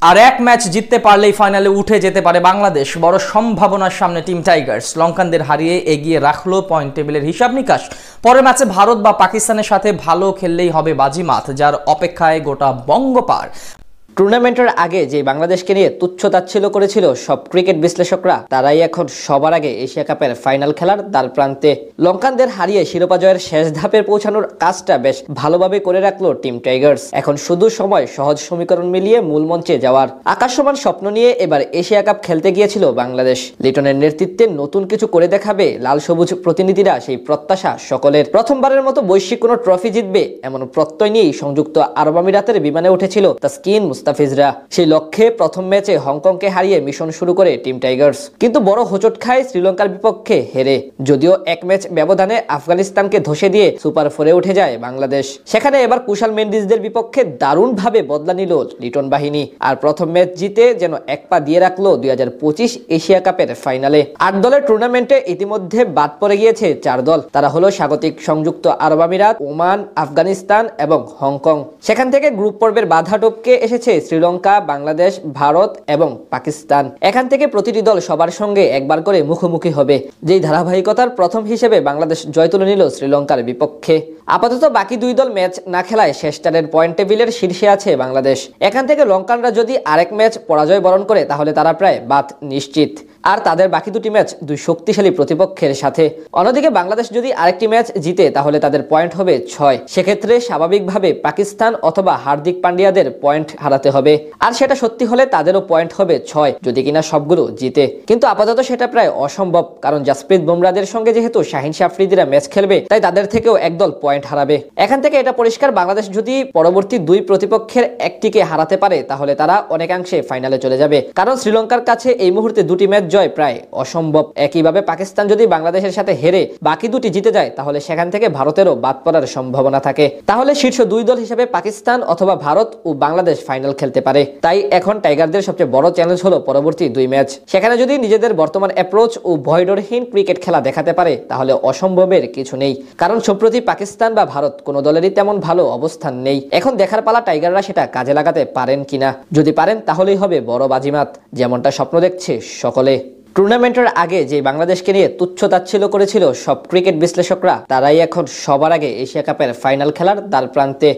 আর এক ম্যাচ জিততে পারলেই ফাইনালে উঠে যেতে পারে বাংলাদেশ। বড় সম্ভাবনার সামনে টিম টাইগার্স। লঙ্কানদের হারিয়ে এগিয়ে রাখলো পয়েন্ট টেবিলের হিসাব নিকাশ। পরের ম্যাচে ভারত বা পাকিস্তানের সাথে ভালো খেললেই হবে বাজিমাত, যার অপেক্ষায় গোটা বঙ্গপাড়। টুর্নামেন্টের আগে যে বাংলাদেশকে নিয়ে তুচ্ছ-তাচ্ছিল্য করেছিল সব ক্রিকেট বিশ্লেষকরা, তারাই এখন সবার আগে এশিয়া কাপের ফাইনাল খেলার দ্বার প্রান্তে। লঙ্কানদের হারিয়ে শিরোপা জয়ের শেষ ধাপে পৌঁছানোর কাজটা বেশ ভালোভাবে করে রাখলো টিম টাইগার্স। এখন শুধু সময় সহজ সমীকরণ মিলিয়ে মূল মঞ্চে যাওয়ার। আকাশসমান স্বপ্ন নিয়ে এবার এশিয়া কাপ খেলতে গিয়েছিল বাংলাদেশ। লিটনের নেতৃত্বে নতুন কিছু করে দেখাবে লাল সবুজ প্রতিনিধিরা, সেই প্রত্যাশা সকলের। প্রথমবারের মতো বৈশ্বিক কোনো ট্রফি জিতবে এমন প্রত্যয় নিয়েই সংযুক্ত আরব আমিরাতের বিমানে উঠেছিল তাসকিন মুস্তাফিজরা। সেই লক্ষ্যে প্রথম ম্যাচে হংকংকে হারিয়ে মিশন শুরু করে টিম টাইগার্স, কিন্তু বড় হোঁচট খায় শ্রীলঙ্কার বিপক্ষে হেরে। যদিও এক ম্যাচ ব্যবধানে আফগানিস্তানকে ধসে দিয়ে সুপার ফোরে উঠে যায় বাংলাদেশ। সেখানে এবার কুশাল মেন্ডিসদের বিপক্ষে দারুণভাবে বদলা নিল লিটন বাহিনী, আর প্রথম ম্যাচ জিতে যেন এক পা দিয়ে রাখলো 2025 এশিয়া কাপের ফাইনালে। 8 দলের টুর্নামেন্টে ইতিমধ্যে বাদ পড়ে গিয়েছে 4 দল। তারা হলো স্বাগতিক সংযুক্ত আরব আমিরাত, ওমান, আফগানিস্তান এবং হংকং। সেখান থেকে গ্রুপ পর্বের বাধা টপকে এসেছে শ্রীলঙ্কা, বাংলাদেশ, ভারত এবং পাকিস্তান। এখান থেকে প্রতিটি দল সবার সঙ্গে একবার করে মুখোমুখি হবে, যেই ধারাবাহিকতার প্রথম হিসেবে বাংলাদেশ জয় তুলে নিল শ্রীলঙ্কার বিপক্ষে। আপাতত বাকি 2 দল ম্যাচ না খেলায় শেষ 4-এর পয়েন্ট টেবিলের শীর্ষে আছে বাংলাদেশ। এখান থেকে লঙ্কানরা যদি আরেক ম্যাচ পরাজয় বরণ করে তাহলে তারা প্রায় বাদ নিশ্চিত, আর তাদের বাকি 2টি ম্যাচ 2 শক্তিশালী প্রতিপক্ষের সাথে। অন্যদিকে বাংলাদেশ যদি আরেকটি ম্যাচ জিতে তাহলে তাদের পয়েন্ট হবে 6। সেক্ষেত্রে স্বাভাবিকভাবে পাকিস্তান অথবা হার্দিক পান্ডিয়াদের পয়েন্ট হারাতে হবে, আর সেটা সত্যি হলে তাদেরও পয়েন্ট হবে 6 যদি কিনা সবগুলো জিতে। কিন্তু আপাতত সেটা প্রায় অসম্ভব, কারণ জাসপ্রীত বুমরাদের সঙ্গে যেহেতু শাহিন আফ্রিদিরা ম্যাচ খেলবে, তাই তাদের থেকেও একদল পয়েন্ট হারাবে। এখান থেকে এটা পরিষ্কার, বাংলাদেশ যদি পরবর্তী 2 প্রতিপক্ষের একটিকে হারাতে পারে তাহলে তারা অনেকাংশে ফাইনালে চলে যাবে, কারণ শ্রীলঙ্কার কাছে এই মুহূর্তে 2টি ম্যাচ জয় প্রায় অসম্ভব। একইভাবে পাকিস্তান যদি বাংলাদেশের সাথে হেরে বাকি 2টি জিতে যায় তাহলে সেখান থেকে ভারতেরও বাদ পড়ার সম্ভাবনা থাকে। তাহলে শীর্ষ 2 দল হিসেবে পাকিস্তান অথবা ভারত ও বাংলাদেশ ফাইনাল খেলতে পারে। তাই এখন টাইগারদের সবচেয়ে বড় চ্যালেঞ্জ হলো পরবর্তী 2 ম্যাচ। সেখানে যদি নিজেদের বর্তমান অ্যাপ্রোচ ও ভয়ডরহীন ক্রিকেট খেলা দেখাতে পারে তাহলে অসম্ভবের কিছু নেই, কারণ সম্প্রতি পাকিস্তান বা ভারত কোনো দলেরই তেমন ভালো অবস্থান নেই। এখন দেখার পালা টাইগাররা সেটা কাজে লাগাতে পারেন কিনা। যদি পারেন তাহলেই হবে বড় বাজিমাত, যেমনটা স্বপ্ন দেখছে সকলে। টুর্নামেন্টের আগে যে বাংলাদেশকে নিয়ে তুচ্ছ-তাচ্ছিল্য করেছিল সব ক্রিকেট বিশ্লেষকরা, তারাই এখন সবার আগে এশিয়া কাপের ফাইনাল খেলার দ্বার প্রান্তে।